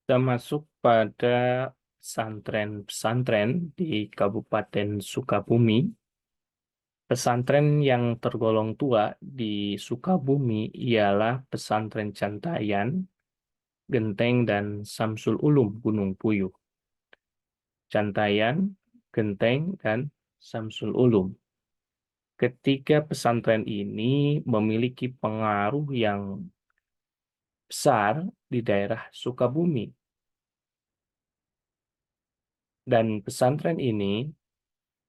Kita masuk pada pesantren-pesantren di Kabupaten Sukabumi. Pesantren yang tergolong tua di Sukabumi ialah Pesantren Cantayan, Genteng, dan Samsul Ulum Gunung Puyuh. Cantayan, Genteng, dan Samsul Ulum. Ketiga pesantren ini memiliki pengaruh yang besar di daerah Sukabumi. Dan pesantren ini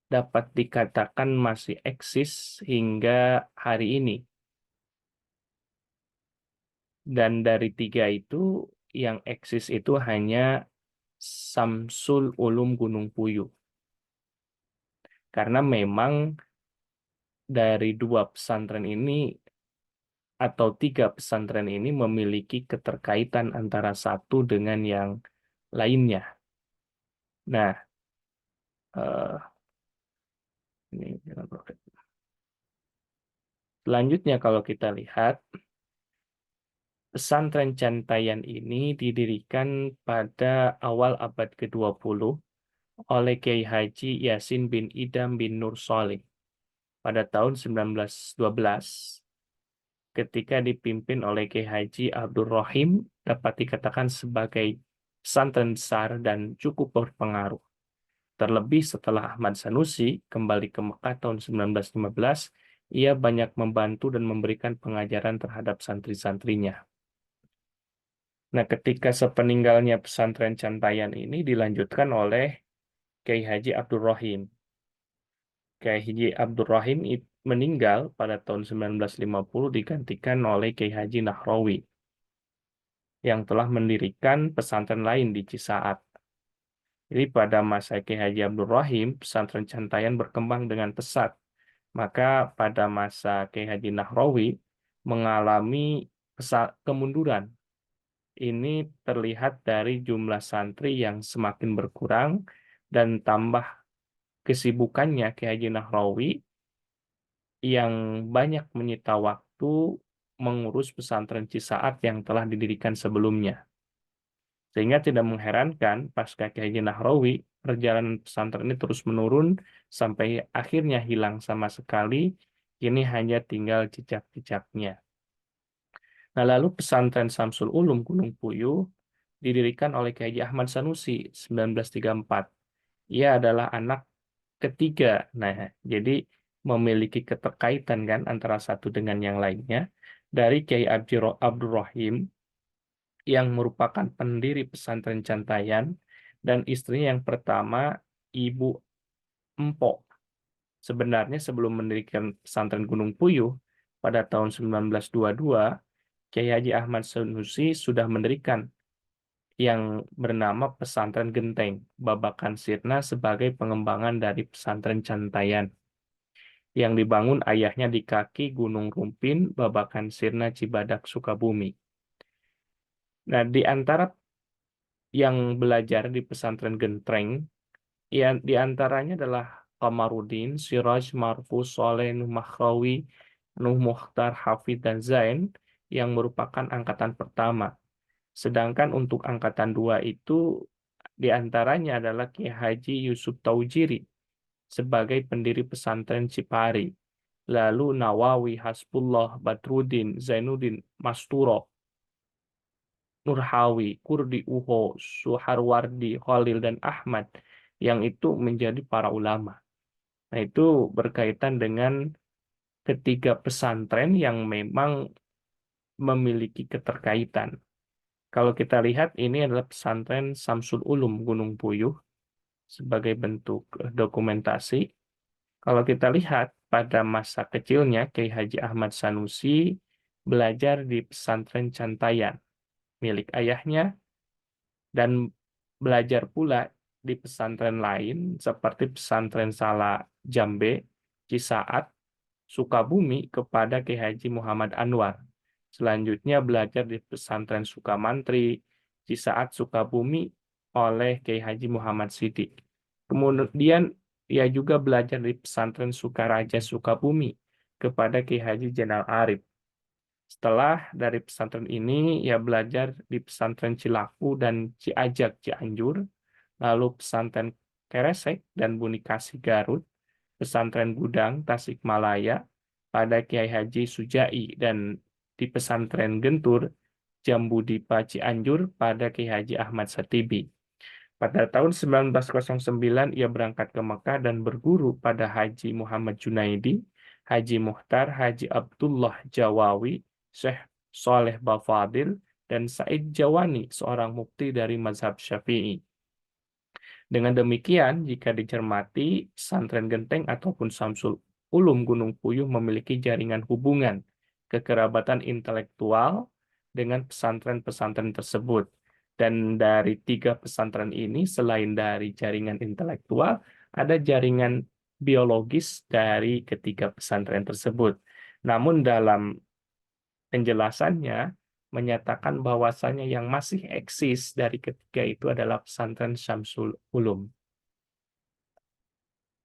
dapat dikatakan masih eksis hingga hari ini. Dan dari tiga itu, yang eksis itu hanya Samsul Ulum Gunung Puyuh. Karena memang dari dua pesantren ini atau tiga pesantren ini memiliki keterkaitan antara satu dengan yang lainnya. Nah, eh, ini selanjutnya kalau kita lihat, pesantren Cantayan ini didirikan pada awal abad ke-20 oleh Kiai Haji Yasin bin Idam bin Nur Soleh pada tahun 1912 ketika dipimpin oleh Kiai Haji Abdul Rohim, dapat dikatakan sebagai pesantren besar dan cukup berpengaruh. Terlebih setelah Ahmad Sanusi kembali ke Mekah tahun 1915, ia banyak membantu dan memberikan pengajaran terhadap santri-santrinya. Nah, ketika sepeninggalnya pesantren Cantayan ini dilanjutkan oleh Kiai Haji Abdul Rohim. Kiai Haji Abdul Rohim meninggal pada tahun 1950 digantikan oleh Kiai Haji Nahrawi yang telah mendirikan pesantren lain di Cisaat. Jadi pada masa Kiai Haji Abdul Rohim, pesantren Cantayan berkembang dengan pesat. Maka pada masa Kiai Haji Nahrawi mengalami kemunduran. Ini terlihat dari jumlah santri yang semakin berkurang dan tambah kesibukannya Kiai Haji Nahrawi yang banyak menyita waktu mengurus pesantren Cisaat yang telah didirikan sebelumnya. Sehingga tidak mengherankan pasca Kiai Haji Nahrawi, perjalanan pesantren ini terus menurun sampai akhirnya hilang sama sekali. Kini hanya tinggal jejak-jejaknya. Nah, lalu pesantren Samsul Ulum Gunung Puyuh didirikan oleh Kiai Haji Ahmad Sanusi 1934. Ia adalah anak ketiga. Nah, jadi memiliki keterkaitan kan antara satu dengan yang lainnya dari Kiai Abdul Rohim yang merupakan pendiri pesantren Cantayan dan istrinya yang pertama Ibu Empok. Sebenarnya sebelum mendirikan pesantren Gunung Puyuh pada tahun 1922, Kiai Haji Ahmad Sanusi sudah mendirikan yang bernama Pesantren Genteng, Babakan Sirna sebagai pengembangan dari pesantren Cantayan yang dibangun ayahnya di kaki Gunung Rumpin, Babakan Sirna, Cibadak, Sukabumi. Nah, di antara yang belajar di pesantren Gentreng, ya, di antaranya adalah Kamarudin, Siraj, Marfus, Soleh, Nuh Makhrawi, Nuh Mukhtar, Hafid, dan Zain yang merupakan angkatan pertama. Sedangkan untuk angkatan dua itu di antaranya adalah Kiai Haji Yusuf Taujiri sebagai pendiri pesantren Cipari. Lalu Nawawi, Hasbullah, Badruddin, Zainuddin, Masturo, Nurhawi, Kurdi Uho, Suharwardi, Khalil, dan Ahmad yang itu menjadi para ulama. Nah, itu berkaitan dengan ketiga pesantren yang memang memiliki keterkaitan. Kalau kita lihat ini adalah pesantren Samsul Ulum Gunung Puyuh sebagai bentuk dokumentasi. Kalau kita lihat pada masa kecilnya Kiai Haji Ahmad Sanusi belajar di pesantren Cantayan milik ayahnya dan belajar pula di pesantren lain seperti pesantren Salah Jambe, Cisaat, Sukabumi kepada Kiai Haji Muhammad Anwar. Selanjutnya belajar di pesantren Sukamantri, Cisaat, Sukabumi oleh Kiai Haji Muhammad Sidik. Kemudian ia juga belajar di pesantren Sukaraja, Sukabumi kepada Kiai Haji Jenal Arif. Setelah dari pesantren ini, ia belajar di pesantren Cilaku dan Ciajak Cianjur, lalu pesantren Keresek dan Bunikasi Garut, pesantren Gudang Tasikmalaya pada Kiai Haji Sujai, dan di pesantren Gentur Jambu Dipa Cianjur pada Kiai Haji Ahmad Satibi. Pada tahun 1909 ia berangkat ke Mekah dan berguru pada Haji Muhammad Junaidi, Haji Muhtar, Haji Abdullah Jawawi, Syekh Soleh Bafadil, dan Said Jawani, seorang mufti dari mazhab Syafi'i. Dengan demikian, jika dicermati, pesantren Genteng ataupun Samsul Ulum Gunung Puyuh memiliki jaringan hubungan kekerabatan intelektual dengan pesantren-pesantren tersebut. Dan dari tiga pesantren ini, selain dari jaringan intelektual, ada jaringan biologis dari ketiga pesantren tersebut. Namun dalam penjelasannya menyatakan bahwasanya yang masih eksis dari ketiga itu adalah pesantren Syamsul Ulum.